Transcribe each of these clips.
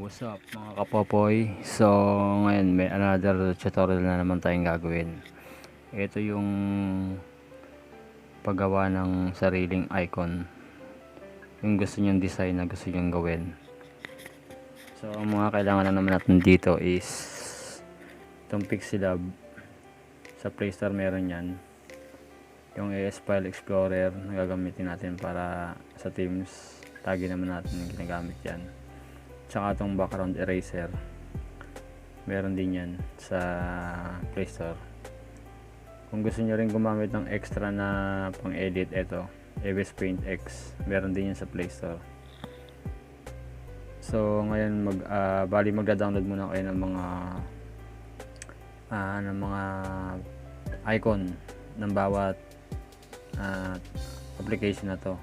What's up mga kapopoy? So ngayon may another tutorial na naman tayong gagawin. Ito yung paggawa ng sariling icon, yung gusto nyong design na gusto nyong gawin. So ang mga kailangan na naman natin dito is itong Pixelab. Sa Play Store meron yan, yung AS File Explorer na gagamitin natin para sa Teams. Lagi naman natin yung ginagamit yan. Tsaka itong background eraser, meron din yan sa Play Store. Kung gusto nyo rin gumamit ng extra na pang edit, ito Eves Paint X, meron din yan sa Play Store. So ngayon magda-download muna kayo ng mga icon ng bawat application na to.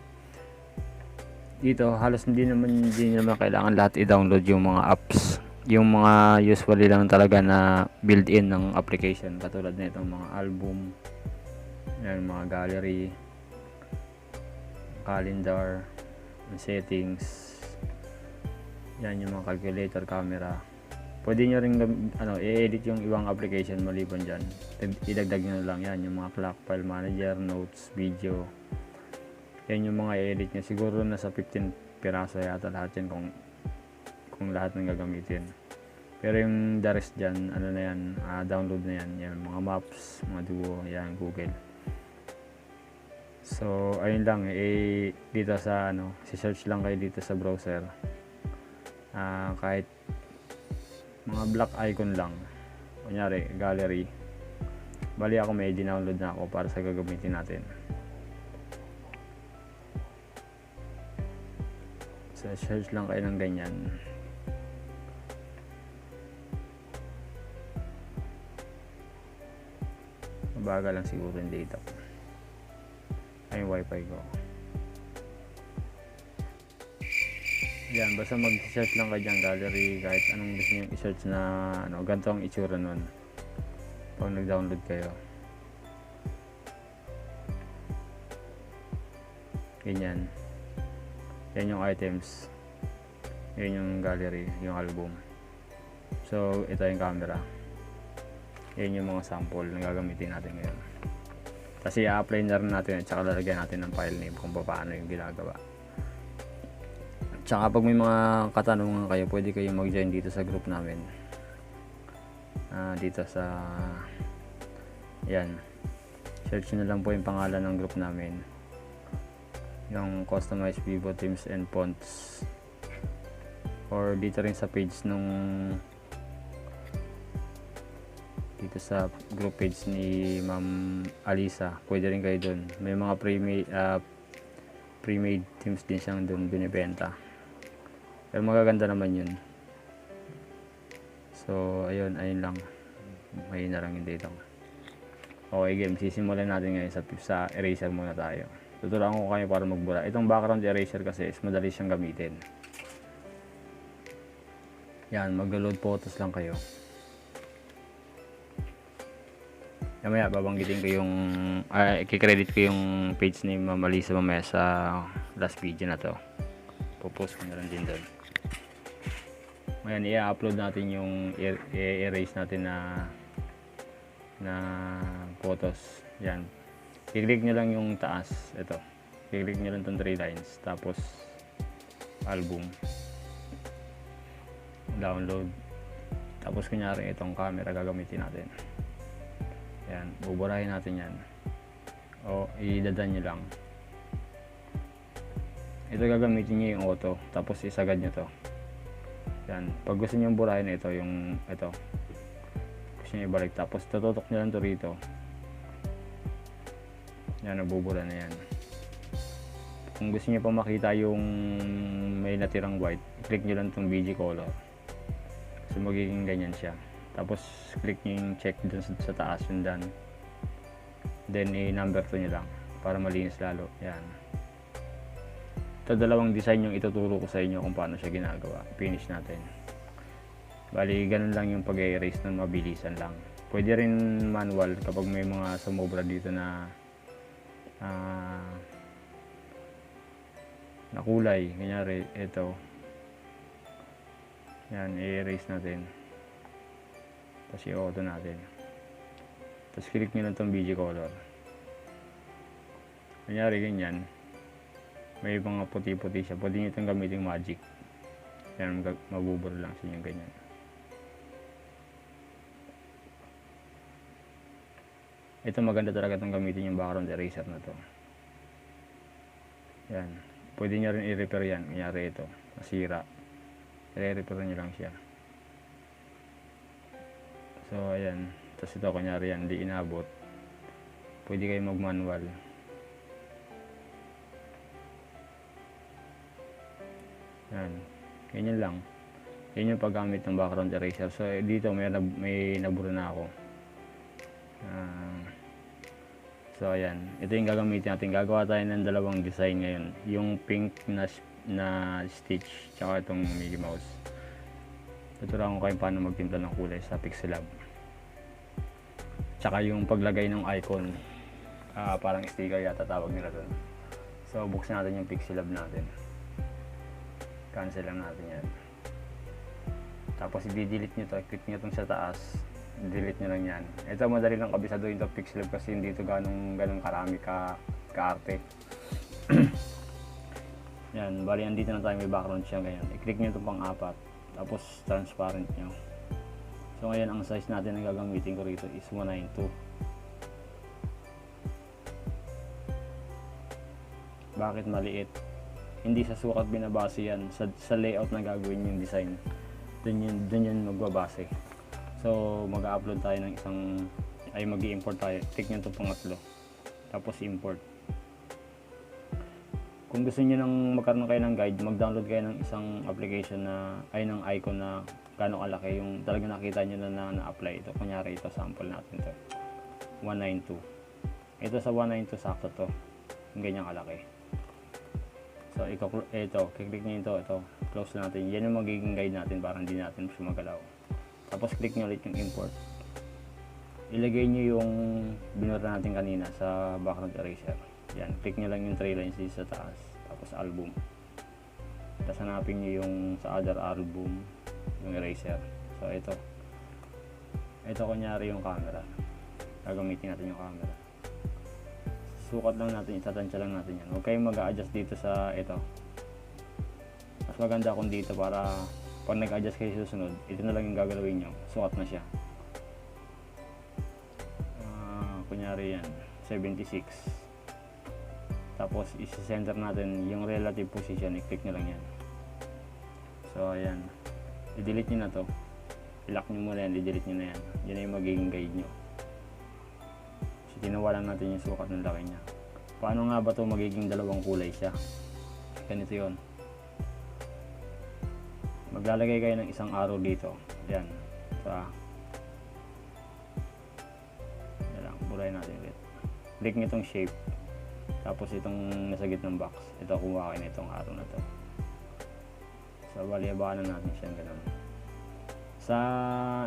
Dito halos hindi naman kailangan lahat i-download yung mga apps, yung mga usually lang talaga na built-in ng application, katulad na itong mga album, yan, mga gallery, calendar, settings, yan, yung mga calculator, camera. Pwede nyo rin i-edit yung ibang application maliban dyan, idagdag nyo lang yan, yung mga clock, file manager, notes, video. Yan yung mga i-edit nyo. Siguro nasa 15 piraso yata lahat yan kung lahat ng gagamitin. Pero yung the rest dyan, ano na yan, download na yan. Yan, mga maps, mga duo, yan, Google. So, ayun lang. Dito sa, si-search lang kayo dito sa browser. Kahit mga black icon lang. Kunyari, gallery. Bali ako may dinownload na ako para sa gagamitin natin. So, search lang kayo ng ganyan. Mabagal lang siguro yung data ko. Ay, yung wifi ko. Yan, basta mag-search lang kayo dyan, gallery, kahit anong gusto nyo i-search na ganito ang itsura nun pag nag-download kayo. Ganyan. Yan yung items, yan yung gallery, yung album. So ito yung camera, yan yung mga sample na gagamitin natin ngayon. Kasi i-apply na rin natin at saka lalagyan natin ng file name kung paano yung ginagawa. Tsaka pag may mga katanungan kayo, pwede kayong mag-join dito sa group namin, dito sa yan, search nyo lang po yung pangalan ng group namin, yung Customize Vivo Themes and Fonts, or dito rin sa page dito sa group page ni Ma'am Alisa, pwede rin kayo dun. May mga pre-made themes din siyang dun binibenta, pero magaganda naman yun. So ayun lang, may na lang yung data ko. Okay game, sisimulan natin ngayon sa eraser muna tayo. Tuturuan ko kayo para magbura. Itong background eraser kasi is madali siyang gamitin. Yan, mag-load photos lang kayo. Mamaya babanggitin ko yung i-credit ko yung page ni Ma'am Alisa mamaya sa last video na to. Popost ko na rin din doon. Ngayon i-upload natin yung i-erase natin na photos. Yan. I-click nyo lang yung taas, ito, i-click nyo lang itong 3 lines, tapos album, download, tapos kunyari itong camera gagamitin natin. Yan, buburahin natin yan, o idadan nyo lang. Ito gagamitin nyo yung auto, tapos isagad nyo to. Yan, pag gusto nyo burahin ito, gusto nyo ibalik, tapos tututok nyo lang to rito. Yan, nabubura na yan. Kung gusto niyo pa makita yung may natirang white, click nyo lang itong BG color. So magiging ganyan siya. Tapos click nyo yung check dun sa taas, yung done. Then i-number 2 nyo lang para malinis lalo. Yan. Ito dalawang design yung ituturo ko sa inyo kung paano siya ginagawa. Finish natin. Bali, ganun lang yung pag-erase nun, mabilisan lang. Pwede rin manual kapag may mga sumobra dito na na kulay, kunyari ito Yan, i-erase natin. Tapos i-auto natin. Tapos click nyo lang itong BG color. Kunyari ganyan, may mga puti-puti siya. Pwede nyo itong gamitin magic. Yan, mabuburo lang sa inyo ganyan. Ito maganda talaga itong gamitin yung background eraser na to. Yan. Pwede nyo rin i-repair yan. Kunyari ito, nasira. I-repair nyo lang siya. So, ayan. Tapos ito, kunyari yan, hindi inabot. Pwede kayo mag-manual. Yan. Ganyan lang. Yan yung paggamit ng background eraser. So, dito may nabura na ako. So, ayan. Ito yung gagamitin natin. Gagawa tayo ng dalawang design ngayon. Yung pink na Stitch, tsaka itong Mickey Mouse. Tuturuan ko kayo paano magtimpla ng kulay sa Pixelab. Tsaka yung paglagay ng icon. Parang sticker yata tawag nila doon. So, buksan natin yung Pixelab natin. Cancel lang natin yan. Tapos i-delete nyo to. Click nyo itong sa taas. Delete nyo lang yan. Ito madali lang kabisaduhin ito Pixelab kasi hindi ito ganong karami ka-arte. Yan. Bali andito na tayo, may background siya ngayon. I-click nyo ito pang-apat. Tapos transparent nyo. So ngayon ang size natin na gagamitin ko rito is 192. Bakit maliit? Hindi sa sukat binabase yan, sa layout na gagawin yung design. Dun yun magbabase. So mag-upload tayo ng mag-i-import tayo. Click nyo ito pangatlo. Tapos import. Kung gusto niyo nang magkaroon kayo ng guide, mag-download kayo ng isang application ng icon na gano'ng kalaki, yung talaga nakita niyo na na-apply ito. Kunyari ito, sample natin to. 192. Ito sa 192 sakto to. Yung ganyang kalaki. So ito, click niyo ito, close natin. Yan yung magiging guide natin para hindi natin siya magalaw. Tapos click niyo ulit yung import. Ilagay niyo yung binura natin kanina sa background eraser. Yan, click nyo lang yung 3 lines dito sa taas. Tapos album. Tapos hanapin nyo yung sa other album, yung eraser. So ito. Ito kunyari yung camera. Gagamitin natin yung camera. Sukat lang natin, itatansya lang natin yan. Huwag kayong mag-a-adjust dito sa ito. Mas maganda kung dito para pag nag-adjust kayo susunod, ito na lang yung gagalawin nyo. Sukat na siya. Kunyari yan, 76. Tapos isi-center natin yung relative position, i-click nyo lang yan. So ayan, i-delete nyo na to, i-lock nyo muna yan, i-delete nyo na yan. Yan na yung magiging guide nyo. So tinawalan natin yung sukat ng laki nya. Paano nga ba to magiging dalawang kulay siya? Ganito yun. Maglalagay kayo ng isang arrow dito. Yan, yan lang, burahin natin ulit. Click nyo itong shape. Tapos itong nasa gitnang box, ito kumuha kayo nitong arrow na to. So bali, abangan natin siya ganun. Sa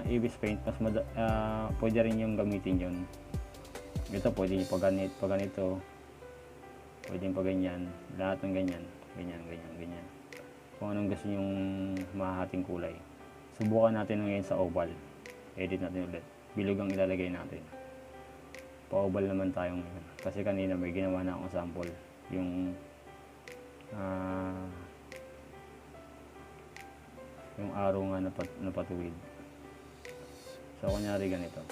EBS Paint, pwede rin yung gamitin yun. Ito pwede yung pag ganito, pwede yung pag ganyan, lahat ng ganyan, ganyan. Kung anong gusto nyong mahahating kulay. Subukan natin ngayon sa oval. Edit natin ulit. Bilog ang ilalagay natin. Pa-oval naman tayo ngayon. Kasi kanina may ginawa na akong sample. Yung arrow nga na patuwid. So kunyari ganito.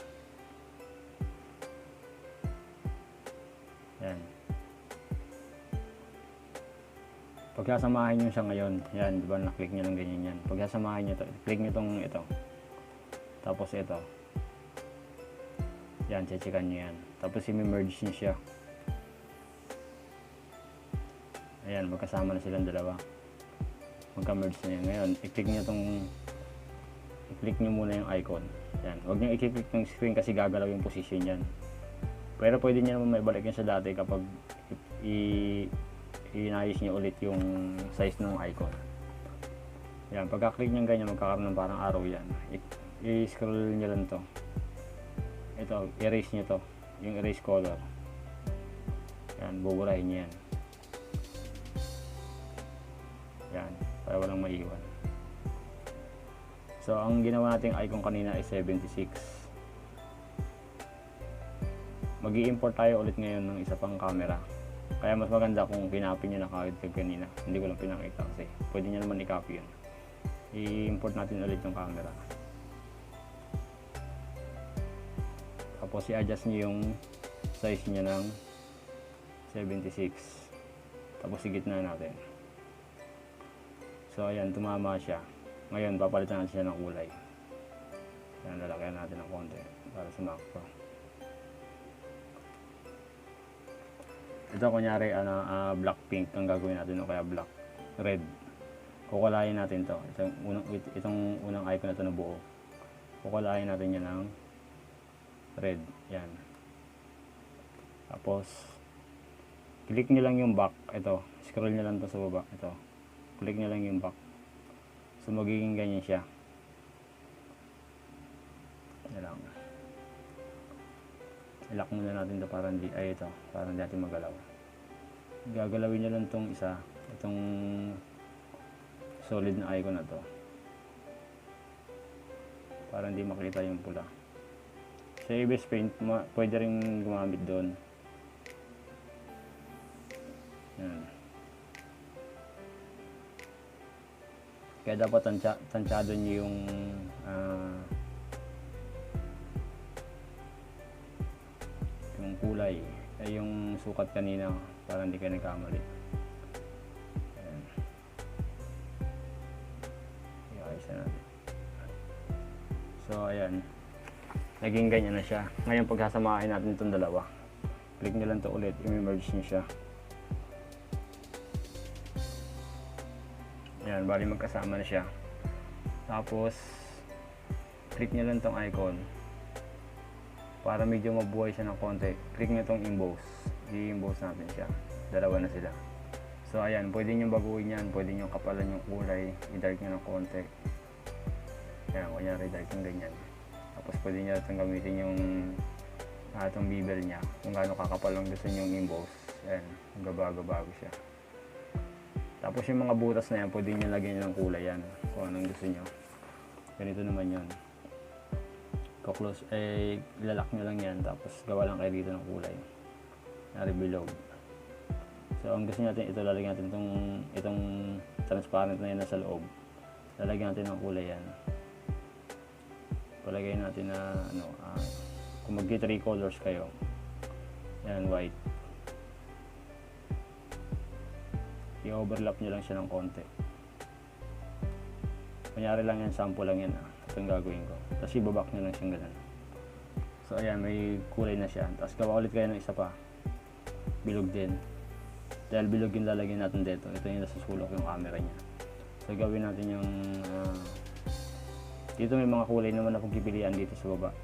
Yan. Pagkasamahin nyo siya ngayon, yan, di ba na-click nyo ng ganyan yan. Pagkasamahin nyo to, click nyo tong ito. Tapos ito. Yan, checkan nyo yan. Tapos i-merge nyo siya. Ayan, magkasama na silang dalawa. Magka-merge na yan. Ngayon, i-click nyo muna yung icon. Yan, huwag nyo i-click ng screen kasi gagalaw yung position yan. Pero pwede nyo naman may balik yan sa dati kapag inayos nyo ulit yung size ng icon. Yan, pagka-click nyo ganyan, magkakaroon ng parang arrow yan. I-scroll nyo lang to. Ito, erase nyo to. Yung erase color. Yan, buburahin nyo yan. Yan, para walang maiwan. So ang ginawa nating icon kanina ay 76. Mag-i-import tayo ulit ngayon ng isa pang camera. Kaya mas maganda kung kinopy nyo na kagad kanina. Hindi ko lang pinakita kasi pwede nyo naman i-copy yun. I-import natin ulit yung camera. Tapos i-adjust nyo yung size nya ng 76. Tapos i gitna natin. So ayan, tumama siya. Ngayon papalitan natin siya ng kulay. Ayan, lalakyan natin ng konti para sumakto. Ito kunyari black pink ang gagawin natin o kaya black red. Kukulayin natin to. Itong unang icon na ito na buo. Kukulayin natin yan ng red. Yan. Tapos click nyo lang yung back. Ito. Scroll nyo lang to sa baba. Ito. Click nyo lang yung back. So magiging ganyan siya. Yan lang. I-lock muna natin ito para hindi, para hindi natin magalaw. Gagalawin nyo lang itong isa, itong solid na icon na to para hindi makita yung pula. Sa ABS Paint, pwede rin gumamit doon. Yan. Kaya dapat tansyado nyo yung kulay ay yung sukat kanina para hindi kayo nagkamali. Ayan. I-ayos na natin. So ayan, naging ganyan na siya. Ngayon pagsasamahin natin itong dalawa, click nyo lang ito ulit, i-merge nyo siya. Ayan, bali magkasama na siya. Tapos click nyo lang itong icon para medyo mabuhay siya ng konti. Click nyo itong emboss, i-emboss natin siya. Dalawa na sila. So ayan, pwede nyo baguhin yan, pwede nyo kapalan yung kulay, i-dark nyo ng konti. Ayan, kunyari dark yung ganyan. Tapos pwede nyo itong gamitin yung itong bevel nya, kung gaano kakapal ang gusto nyo yung emboss. Ayan, gabago siya. Tapos yung mga butas na yan, pwede nyo lagyan ng kulay yan, kung anong gusto nyo. Ganito naman yun. Close, ilalak nyo lang yan, tapos gawa lang kayo dito ng kulay na bilog. So ang gusto natin, ito lalagyan natin itong transparent na yan nasa loob, lalagyan natin ng kulay yan. Palagay natin na kung mag-3 colors kayo, yan, white, i-overlap nyo lang siya ng konti. Kunyari lang yan, sample lang yan. Ito yung gagawin ko. Tapos ibabak nyo lang siyang ganun. So ayan, may kulay na siya. Tapos gawa ulit kayo ng isa pa. Bilog din. Dahil bilog yung lalagyan natin dito. Ito yung nasusulok yung camera niya. So gawin natin yung dito may mga kulay naman na pagpipilian dito sa baba.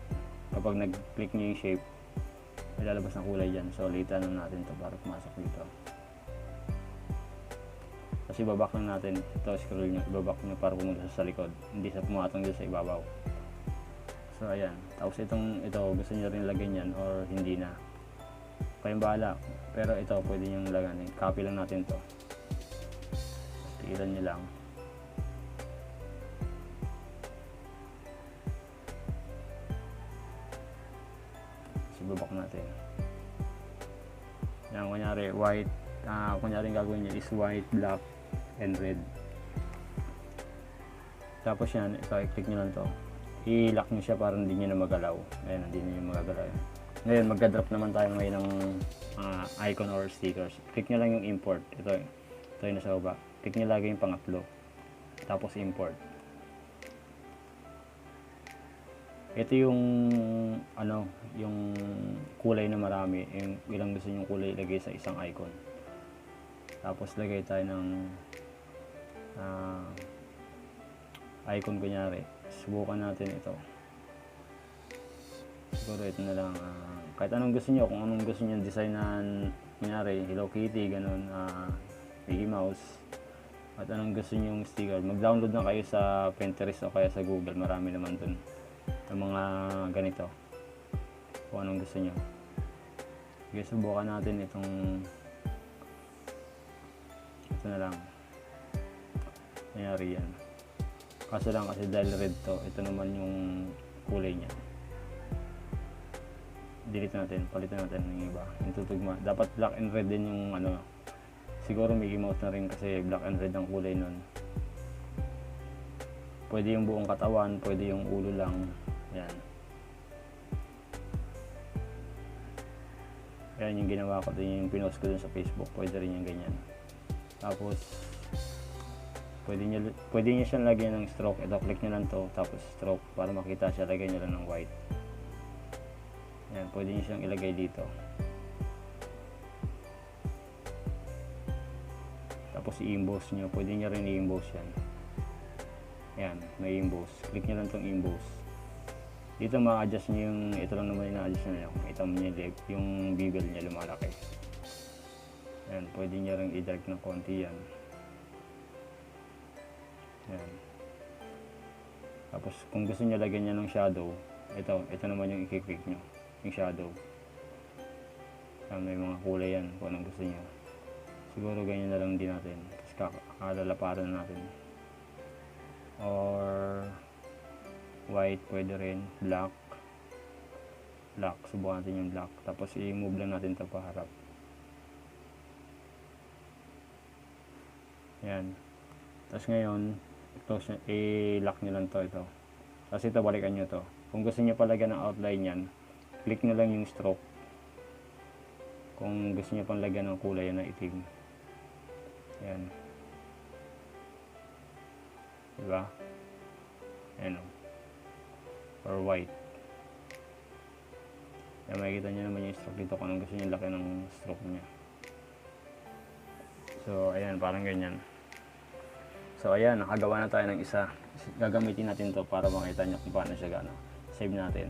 Kapag nag-click nyo yung shape, may lalabas ng kulay dyan. So ulitan na natin ito para pumasok dito. Tapos ibabak lang natin, ito scroll nyo, ibabak nyo para pumunta sa likod, hindi sa pumatong dito sa ibabaw. So ayan, tapos ito gusto nyo rin lagyan yan or hindi na, kayong bahala. Pero ito pwede nyo lagyan, copy lang natin to, tigilan nyo lang. Tapos ibabak natin yan, kunyari white, kunyari gagawin nyo is white, black, and red. Tapos yan, i-click nyo lang to, i-lock nyo siya para hindi nyo na magalaw. Ayan, hindi nyo magagalaw. Ngayon, magdadrop naman tayo ngayon ng icon or stickers. Click nyo lang yung import. Ito yung nasa baba. Click nyo lagi yung pangatlo. Tapos import. Ito yung yung kulay na marami. Yung ilang gusto nyo kulay ilagay sa isang icon. Tapos lagay tayo ng icon kunyari. Subukan natin ito. Siguro ito na lang. Kahit anong gusto nyo, kung anong gusto nyo designan, kunyari Hello Kitty, ganun, Mickey Mouse, at anong gusto nyo yung sticker, mag-download na kayo sa Pinterest o kaya sa Google. Marami naman dun ng mga ganito, kung anong gusto nyo. Sige, subukan natin ito na lang. Nangyari yan. Kaso lang kasi dahil red to, ito naman yung kulay niya. Delete natin, palitan natin ng iba, yung tutugma. Dapat black and red din yung ano, siguro Mickey Mouse na rin kasi black and red ang kulay nun. Pwede yung buong katawan, pwede yung ulo lang. Yan. Yan yung ginawa ko din, yung pinost ko dun sa Facebook. Pwede rin yung ganyan. Tapos pwede niya siyang lagyan ng stroke. Ito, click nyo lang to, tapos stroke para makita siya. Lagyan nyo lang ng white. Yan, pwede niyo siyang ilagay dito. Tapos i-emboss nyo, pwede nyo rin i-emboss yan. Yan, may emboss. Click nyo lang tong emboss. Dito ma-adjust nyo yung, ito lang naman yung na-adjust nyo. Kita mo nyo yung bevel niya lumalaki. Yan, pwede nyo rin i-drag ng konti yan. Yan. Tapos kung gusto nyo lagyan niya ng shadow, ito naman yung i-click nyo, yung shadow. Yan, may mga kulay yan kung anong gusto nyo. Siguro ganyan na lang din natin. Tapos kakalalaparan natin. Or white, pwede rin. Black. Subukan natin yung black. Tapos i-move lang natin ito paharap. Yan. Tapos ngayon, i-lock nyo lang ito. Tapos ito, balikan nyo to. Kung gusto nyo palagyan ng outline yan, click nyo lang yung stroke. Kung gusto nyo pang lagyan ng kulay na itim. Yan. Diba? Ayan o. Or white. Yan, makikita nyo naman yung stroke dito kung anong gusto nyo laki ng stroke nya. So, ayan, parang ganyan. So, ayan, nakagawa na tayo ng isa. Gagamitin natin to para makita nyo kung paano siya gano'n. Save natin.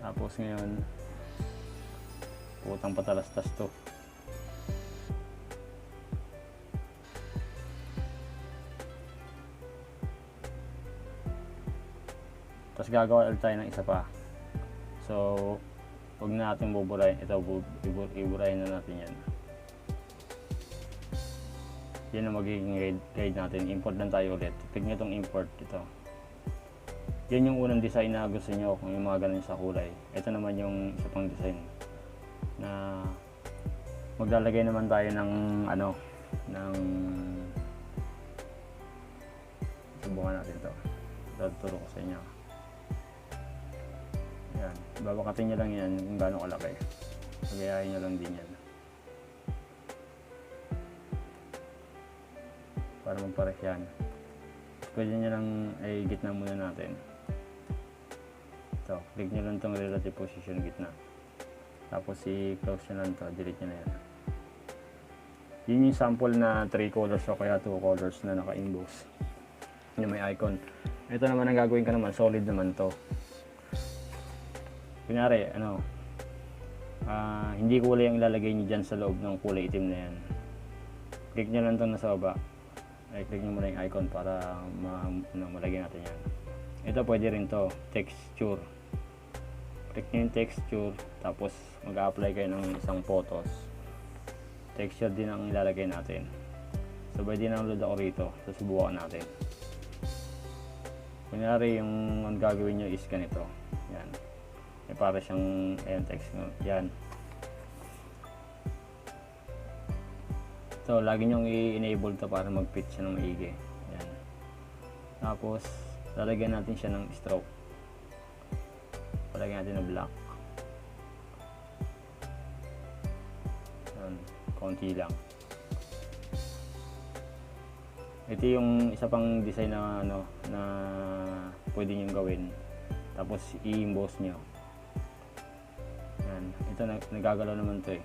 Tapos ngayon, putang patalastas to. Tapos gagawa ulit tayo ng isa pa. So, huwag na natin buburahin. Ito, iburahin na natin yan. Yan ang magiging guide natin. Import lang tayo ulit. Click nyo itong import ito. Yan yung unang design na gusto nyo kung yung mga ganun sa kulay. Ito naman yung isa pang design na maglalagay naman tayo ng subukan natin ito. Tuturo ko sa inyo. Yan. Babakatin nyo lang yan kung gaano kalaki. Pagayahin nyo lang din yan. Para magpares yan. Pwede nyo lang ay gitna muna natin. Ito, click nyo lang itong relative position gitna. Tapos i-close nyo lang ito, delete nyo na yan. Yun yung sample na 3 colors o kaya 2 colors na naka-emboss. Yung may icon. Ito naman ang gagawin ka naman, solid naman to. Kunyari, hindi kulay ang ilalagay nyo dyan sa loob ng kulay itim na yan. Click nyo lang itong nasa baba. Click nyo muna yung icon para malagyan natin yan. Ito pwede rin to, texture. Click nyo yung texture, tapos mag-apply kayo ng isang photos. Texture din ang ilalagay natin. So pwede download ako rito, susubukan natin. Kunyari yung ang gagawin nyo is ganito. Yan. May para siyang text nyo. Yan. So, lagi nyong i-enable to para mag-fit siya ng maigi. Yan. Tapos, lalagyan natin siya ng stroke. Palagyan natin ng black. Yan. Konti lang. Ito yung isa pang design na na pwede nyo gawin. Tapos, i-emboss nyo. Yan. Ito, nagagalaw naman to eh.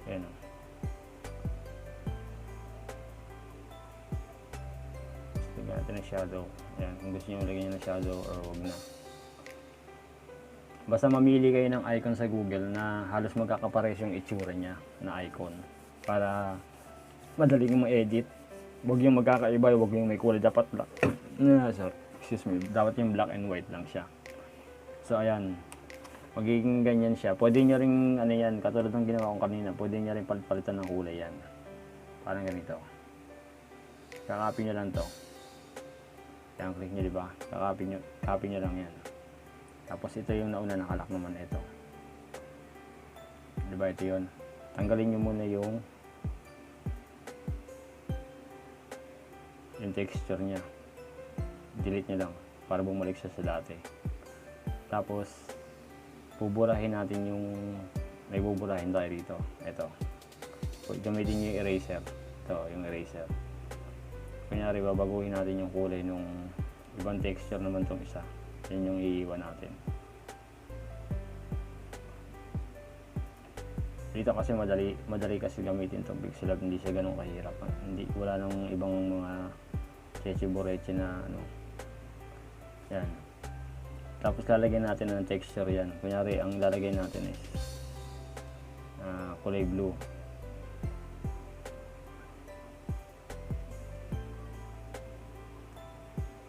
Ayan o. Lagyan natin ng shadow. Ayan, kung gusto nyo lagyan nyo ng shadow or wag na. Basta mamili kayo ng icon sa Google na halos magkakapares yung itsura nya na icon. Para madali nyo ma-edit. Wag yung magkakaiba, wag yung may kulay. Dapat black. Dapat yung black and white lang siya. So ayan. magiging ganyan siya. Pwede nyo ring ano yan, katulad ng ginawa ko kanina, pwede nyo rin palitan ng kulay yan. Parang ganito. Kakapin nyo lang to. Yan, click nyo, diba? Copy nyo lang yan. Tapos ito yung nauna nakalak naman ito. Diba ito yun? Tanggalin nyo muna yung texture nya. Delete nyo lang para bumalik siya sa dati. Tapos buburahin natin yung may buburahin tayo dito. Ito. Gamitin nyo yung eraser. Ito, yung eraser. Kunyari, babaguhin natin yung kulay nung ibang texture naman tong isa. Yan yung iiwan natin. Dito kasi madali kasi gamitin itong Pixelab, hindi siya ganun kahirap. Wala nang ibang mga cheche-boreche na ano. Yan. Tapos lalagyan natin ng texture yan. Kunyari, ang lalagay natin is kulay blue.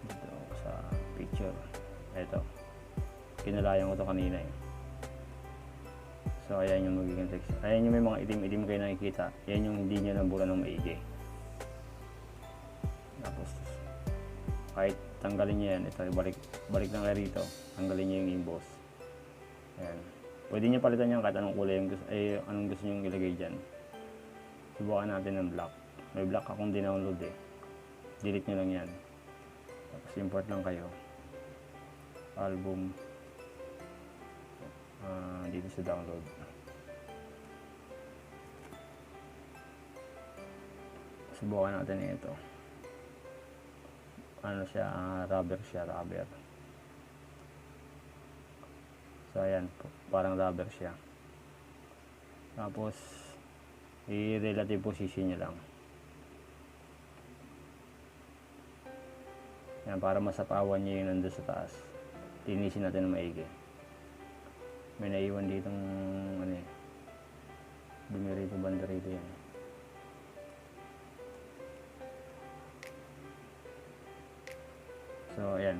Dito sa picture. Ito. Kinalayan ko to kanina eh. So ayan yung magiging texture. Ayan yung may mga itim-itim kayo nakikita. Yan yung hindi nyo nabura ng maigi. Tapos kahit tanggalin nyo yan, ito balik lang kayo rito. Tanggalin nyo yung emboss. Ayan. Pwede nyo palitan yan kahit anong kulay anong gusto nyo ilagay dyan. Subukan natin ng black. May black akong dinownload eh. Delete nyo lang yan. Tapos import lang kayo. Album. Dito sa download. Subukan natin ito. Ano siya, rubber siya. So ayan, parang rubber siya. Tapos i-relative position niya lang. Yan, para masapawan niya yung nandun sa taas. Linisin natin ng maigi. May naiwan ditong ano eh, dumi rito, banda rito yan. So ayan,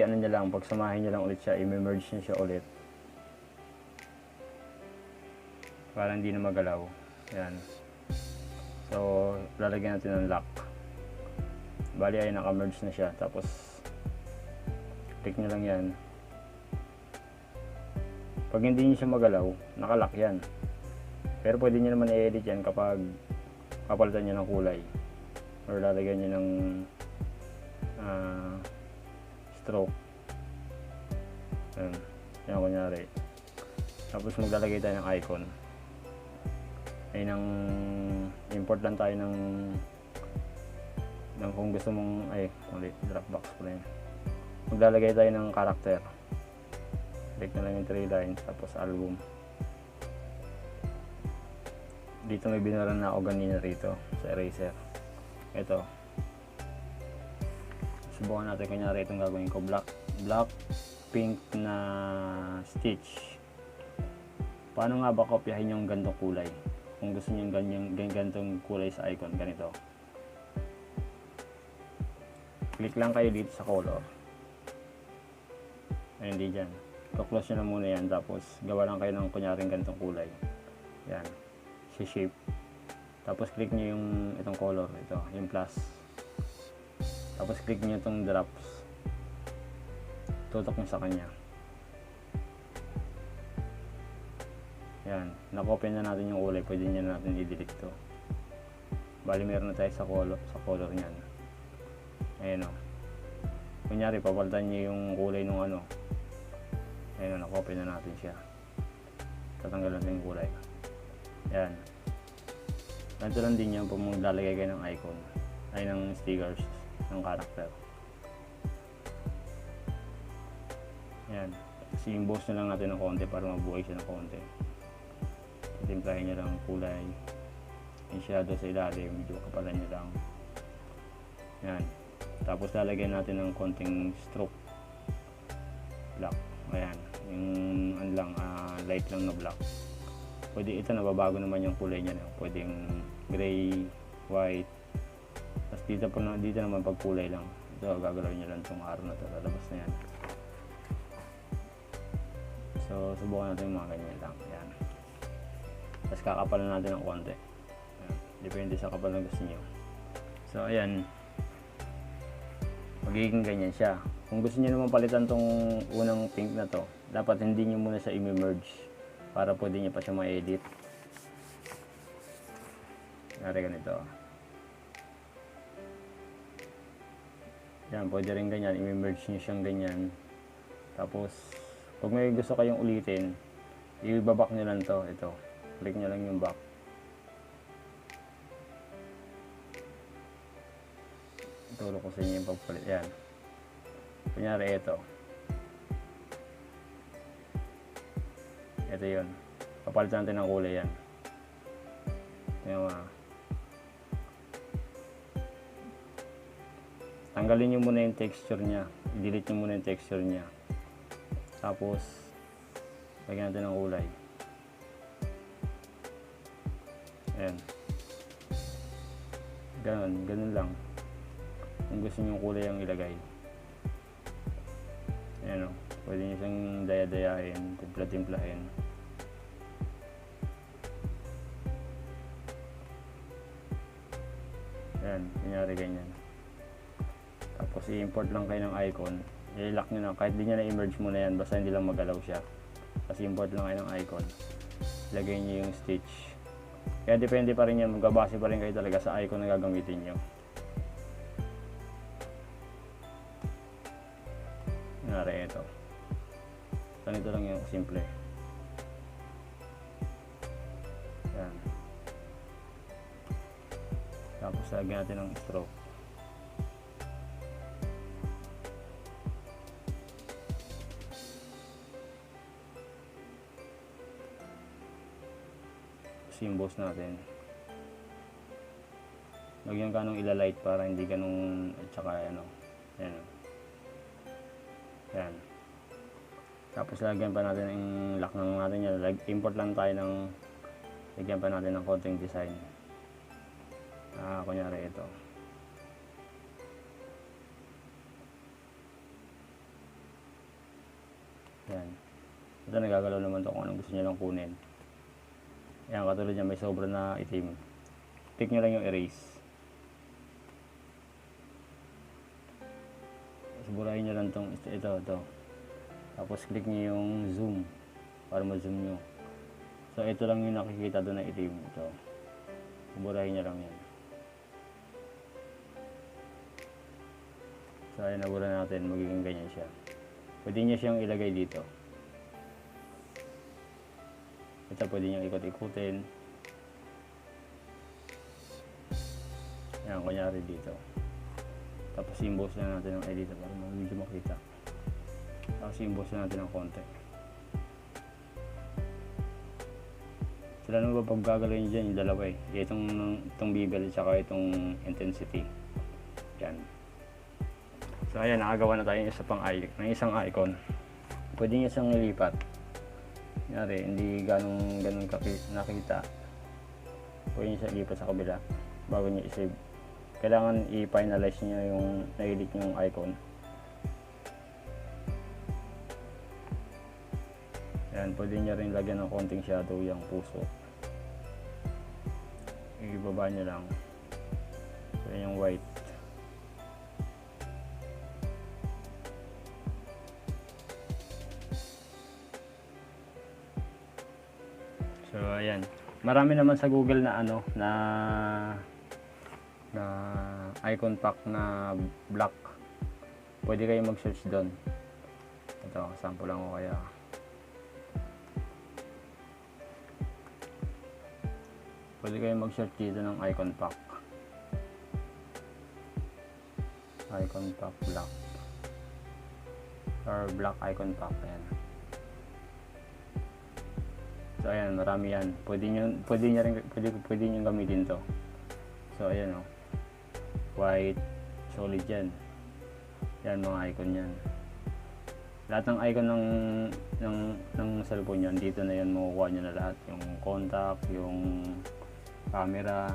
ano nyo lang, pagsamahin nyo lang ulit siya, i-merge nyo siya ulit para hindi na magalaw. Ayan. So lalagyan natin ng lock. Bali ay naka-merge na siya. Tapos click nyo lang yan. Pag hindi nyo siya magalaw, nakalock yan. Pero pwede nyo naman i-edit yan kapag kapalitan nyo ng kulay or lalagyan nyo ng stroke. Yan kunyari. Tapos maglalagay tayo ng icon. Ay import lang tayo ng kung gusto mong Dropbox ko na yun. Maglalagay tayo ng character. Click na lang yung 3 lines, tapos album. Dito may binaran na ako ganina rito sa eraser. Ito. Subukan natin, kunyari itong gagawin ko, black pink na stitch. Paano nga ba kopyahin yung gantong kulay? Kung gusto niyo yung gantong kulay sa icon, ganito. Click lang kayo dito sa color. Ayun, di dyan. I-close nyo na muna yan, tapos gawa lang kayo ng kunyaring gantong kulay. Yan. Si shape. Tapos click nyo yung itong color, ito, yung plus. Tapos click nyo itong drops. Tutok nyo sa kanya. Yan. Na-copy na natin yung kulay, pwede nyo natin i-delete to. Bali meron na tayo sa color nyan. Ayan o. Kunyari, papalitan nyo yung kulay nung ano. Ayan o, na-copy na natin siya. Tatanggal natin yung kulay. Ayan. Ganito lang din yan pag maglalagay kayo ng icon. Ay, ng stickers, ng character. Ayan. Kasi emboss na lang natin ng konti para mabuhay siya ng konti. Timplahin nyo lang kulay. Yung shadow sa ilalim, medyo kapalan nyo lang. Ayan. Tapos lalagyan natin ng konting stroke. Black. Ayan. Yung light lang na black. Pwede ito, nababago naman yung kulay niya. Pwedeng gray, white. Tapos dito naman pag kulay lang. Ito, gagalawin nyo lang itong araw na ito. Lalabas na yan. So subukan natin yung mga ganyan lang. Yan. Tapos kakapalan natin ng konti. Yan. Depende sa kapal na gusto nyo. So ayan, magiging ganyan siya. Kung gusto niyo naman palitan tong unang pink na to, dapat hindi niyo muna siya i-merge para pwede niyo pa siya ma-edit. Nari ganito. Yan, pwede rin ganyan, i-merge niyo siyang ganyan. Tapos pag may gusto kayong ulitin, i-back niyo lang to, ito. Click niyo lang yung back. Turo ko sa inyo yung pagpalit. Yan. Kunyari ito. Ito yun. Papalitan natin ng kulay yan. Yung tanggalin nyo muna yung texture nya. I-delete nyo muna yung texture nya. Tapos lagyan natin ng kulay. Ayan. Ganun lang. Kung gusto nyo yung kulay ang ilagay. Ayan o. Pwede nyo siyang daya-dayahin, timpla-timplahin. Ayan, kunyari ganyan. Tapos i-import lang kayo ng icon. I-lock nyo na, kahit di nyo na-emerge muna yan, basta hindi lang magalaw siya. Kasi import lang kayo ng icon. Lagay nyo yung stitch. Kaya depende pa rin yan, magbabase pa rin kayo talaga sa icon na gagamitin nyo. Kunyari ito. Ganito lang yung simple. Yan. Tapos lagyan natin ng stroke. Symbols natin. Lagyan ka nung ilalight para hindi ganun at saka ano. Yan. Yan. Tapos lagyan pa natin yung lock ng natin yan. Import lang tayo ng lagyan pa natin ng konting design. Kunyari ito. Yan. Ito nagagalaw naman ito kung anong gusto nyo lang kunin. Yan, katulad niya may sobra na itim. Click nyo lang yung erase. Burahin nyo lang ito. Tapos click nyo yung zoom para ma-zoom nyo. So ito lang yung nakikita doon na itim. Ito. Burahin nyo lang yan. So ayan, nabura natin, magiging ganyan siya. Pwede nyo siyang ilagay dito. Ito pwede nyo ikot-ikutin. Yan, kunyari dito. Tapos i-emboss na natin ng edit para medyo makita. Tapos i-emboss na natin ng konti. Sila naman ba pag gagalawin dyan yung dalawa eh. Itong bevel at saka itong intensity. Yan. So ayan, nakagawa na tayo ng isang icon. Pwede nyo siyang ilipat. Kunyari, hindi ganun nakita. Pwede nyo siyang ilipat sa kabila bago nyo i-save. Kailangan i-finalize nyo yung na-edit nyo yung icon. Ayan, pwede nyo rin lagyan ng konting shadow yung puso. Ibaba nyo lang. So, yung white. So, ayan. Marami naman sa Google na na icon pack na black. Pwede kayo mag-search doon. Ito, sample lang ko kaya. Pwede kayo mag-search dito ng icon pack. Icon pack black. Or black icon pack. Ayan. So ayan, marami yan. Pwede nyo gamitin to. So ayan o. White, solid yan. Yan mga icon yan. Lahat ng icon ng cellphone yan, dito na yan makukuha nyo na lahat. Yung contact, yung camera,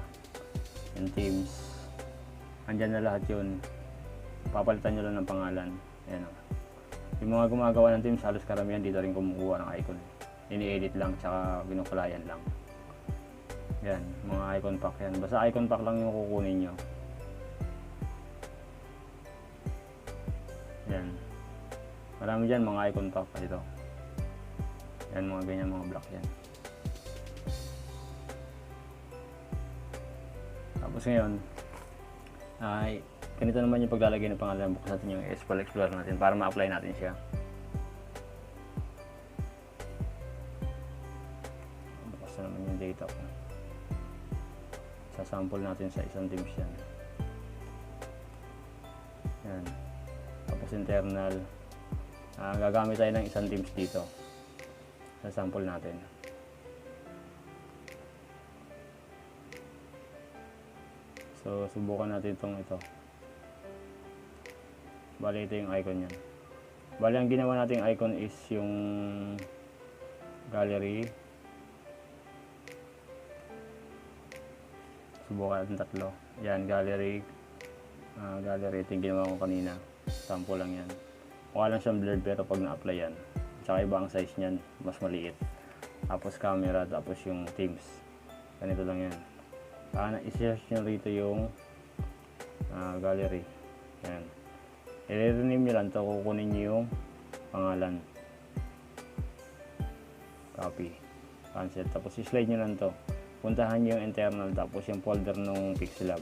yung Teams. Andyan na lahat yun. Papalitan nyo lang ng pangalan. Ayan o. Yung mga gumagawa ng Teams, halos karamihan dito rin kumukuha ng icon. Ini-edit lang, tsaka binukulayan lang. Yan, mga icon pack yan. Basta icon pack lang yung kukunin nyo. Yan. Marami dyan mga icon pack pa dito. Yan, mga ganyan mga block yan. Tapos ngayon, ay ganito naman yung paglalagay ng pangalan. Bukas natin yung SQL Explorer natin para ma-apply natin siya. Bukas na naman yung data ko. Sasample natin sa isang Teams yan. Yan. Tapos internal. Gagamit tayo ng isang Teams dito. Sasample natin. So, subukan natin ito. Bali, ito yung icon yan. Bali, ang ginawa nating icon is yung gallery. Subukan natin tatlo. Yan, gallery. Gallery, ito yung ginawa ko kanina. Sample lang yan. Mukha lang siyang blurred pero pag na-apply yan. Tsaka iba ang size niyan, mas maliit. Tapos camera, tapos yung Teams. Ganito lang yan. I-search nyo rito yung gallery. Yan. I-rename nyo lang ito. Kukunin nyo yung pangalan. Copy. Cancel. Tapos i-slide nyo lang ito. Puntahan nyo yung internal. Tapos yung folder ng Pixelab.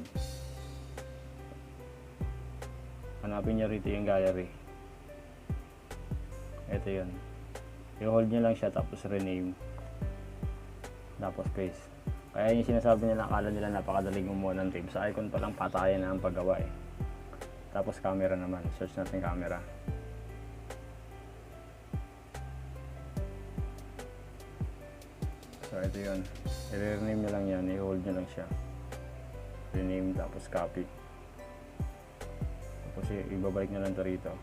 Hanapin nyo rito yung gallery. Ito yun. I-hold nyo lang siya. Tapos rename. Tapos paste. Kaya yung sinasabi nila, akala nila napakadaling gumawa ng Teams. Sa icon pa lang patayan na ang paggawa eh. Tapos camera naman. Search natin camera. So ito yun. I-rename nyo lang yan. I-hold nyo lang siya. Rename tapos copy. Tapos ibabalik nyo lang ito rito.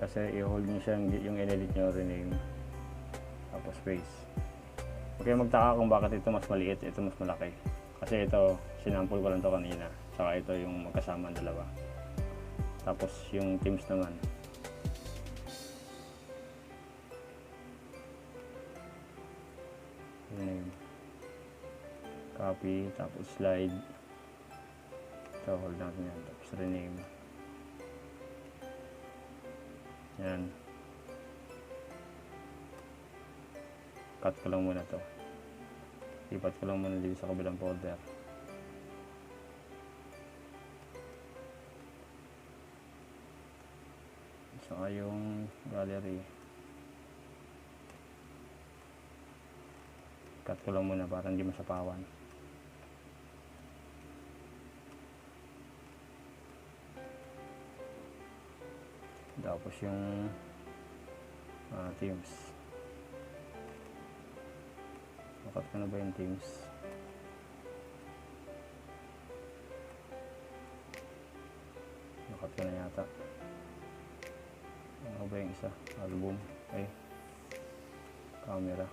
Kasi i-hold nyo siya yung in-edit nyo, rename. Tapos paste. Okay, magtaka kung bakit ito mas maliit, ito mas malaki. Kasi ito, sinample ko lang ito kanina. Tsaka ito yung magkasama ang dalawa. Tapos yung Teams naman. Rename. Copy, tapos slide. Ito, hold natin yan. Tapos rename. Yan. Cut ko lang muna to. Lipat ko lang muna dito sa kabilang folder. Saka yung gallery. Cut ko lang muna para hindi masapawan. Tapos yung Teams. Nakat ko na ba yung Teams? Nakat ko na yata. Ano ba yung isa? Album. Ay. Camera.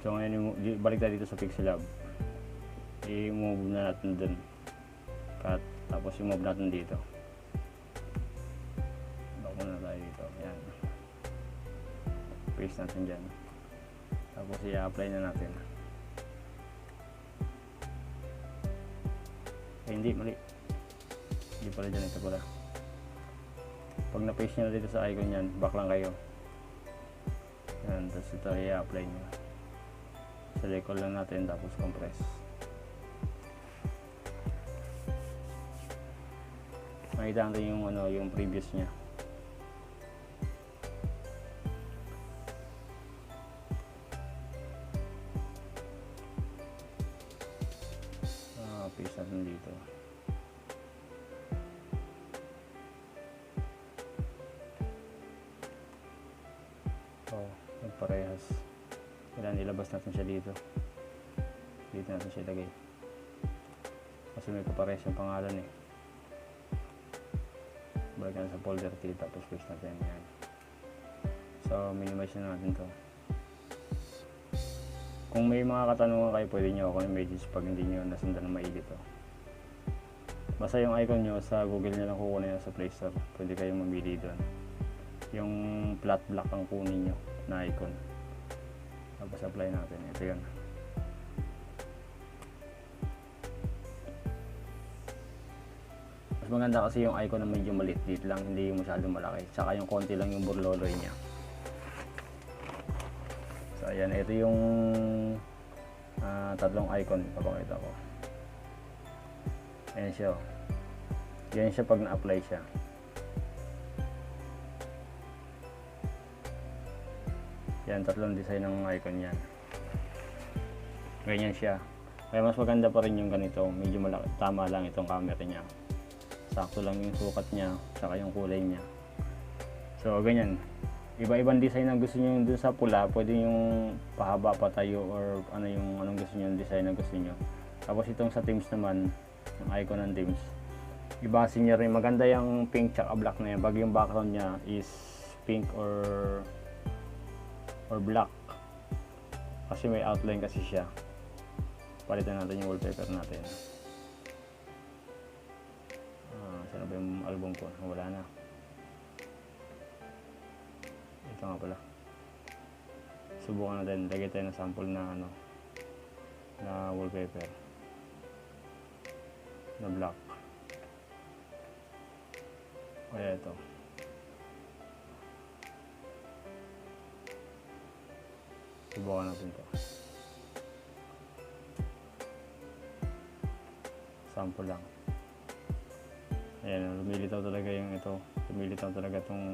So ngayon, balik tayo dito sa Pixelab. I-move na natin dun. Cut. Tapos i-move natin dito. Na tayo dito. Yan. Paste natin dyan. Tapos i-apply na natin. Hindi, mali. Hindi pala dyan. Ito pala. Pag na-paste nyo na dito sa icon yan, back lang kayo. Yan. Tapos ito i-apply nyo. Select all lang natin. Tapos compress. Makita natin yung, yung previous nya. Paste natin dito. Nagparehas. Kailangan ilabas natin siya dito. Dito natin siya ilagay. Kasi may kaparehas yung pangalan eh. Balik natin sa folder key tapos paste natin yan. So minimize na natin to. Kung may mga katanungan kayo, pwede nyo ako i-message pag hindi nyo nasundan ng maigi to. Basta yung icon nyo sa Google nyo lang kukunin sa Play Store. Pwede kayong mamili doon. Yung flat black ang kunin nyo na icon. Tapos apply natin. Ito yun. Mas maganda kasi yung icon na medyo maliit lang, hindi yung masyadong malaki. Tsaka yung konti lang yung burloloy niya. So ayan, ito yung tatlong icon. Papakita ko. Ayan siya. Yan siya pag na-apply siya. Yan, tatlong design ng icon yan. Ganyan siya. Kaya mas maganda pa rin yung ganito. Medyo malaki. Tama lang itong camera niya. Sakto lang yung sukat niya. Tsaka yung kulay niya. So, ganyan. Iba-ibang design ang gusto niyo dun sa pula. Pwede yung pahaba pa tayo or ano yung anong gusto niyo, design na gusto niyo. Tapos itong sa Teams naman, yung icon ng Teams. Ibase niya rin. Maganda yung pink tsaka black na yan. Pag yung background niya is pink or black. Kasi may outline kasi siya. Palitan natin yung wallpaper natin. Saan ba yung album ko? Wala na. Ito nga pala. Subukan natin. Lagay tayo ng sample na na wallpaper. Na black. Kaya ito. Subukan natin to. Sample lang. Ayan, lumilitaw talaga yung ito. Lumilitaw talaga itong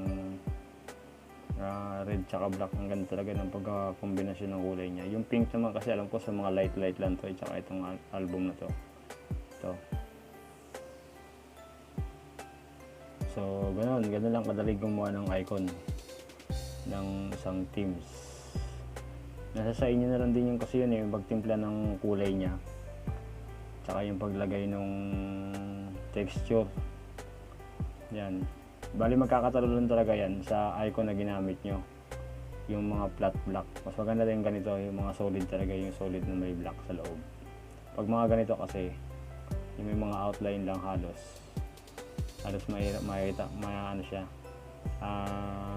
red tsaka black. Ang ganda talaga ng pagkakombinasyon ng kulay niya. Yung pink naman kasi alam ko sa mga light lang to. Tsaka itong album na to. Ito. So, ganun lang kadali gumawa ng icon ng isang Teams. Nasa sa inyo na lang din yung kasi yun yung pagtimpla ng kulay niya. Tsaka yung paglagay ng texture. Yan. Bali magkakatalo lang talaga yan sa icon na ginamit nyo. Yung mga flat black. Mas maganda din ganito yung mga solid talaga, yung solid na may black sa loob. Pag mga ganito kasi, yung may mga outline lang halos mahirap makita, ano siya.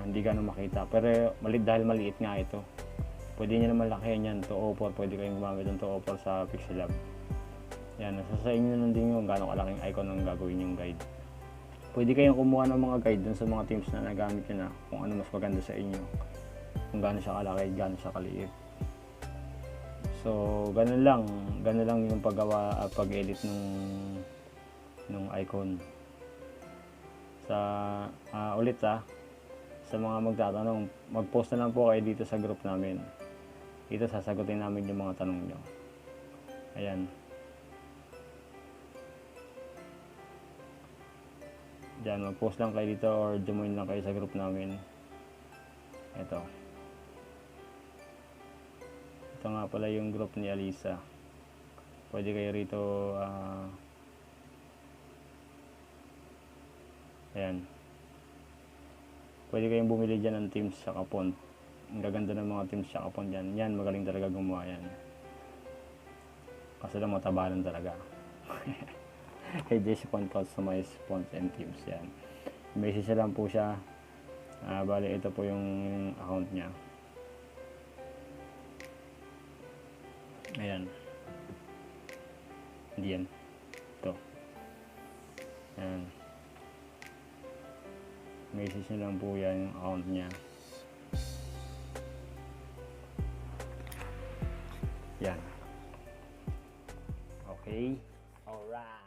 Hindi ganun makita. Pero dahil maliit nga ito. Pwede nyo naman lakihan yan, 204. Pwede kayong gumamit ng 204 sa Pixelab. Yan, nasa sa inyo lang din yung gano'ng kalaking icon ang gagawin yung guide. Pwede kayong kumuha ng mga guide dun sa mga Teams na nagamit nyo na kung ano mas maganda sa inyo. Kung gano'n siya kalaki, gano'n siya kaliit. So, ganun lang yung paggawa at pag-edit nung icon. Sa mga magtatanong, mag-post na lang po kayo dito sa group namin. Dito sasagutin namin yung mga tanong nyo. Ayan. Diyan, mag-post lang kayo dito or join lang kayo sa group namin. Ito. Ito nga pala yung group ni Alisa. Pwede kayo rito ayan. Pwede kayong bumili dyan ng Teams sa font. Ang gaganda ng mga Teams sa font dyan. Yan, magaling talaga gumawa yan. Kasi lang matabalan talaga. Just font customize fonts and themes yan. Message lang po siya. Bali ito po yung account niya. Ayan. Hindi yan. Ito. Ayan. Message nyo lang po yan yung account niya. Yan. Okay. Alright.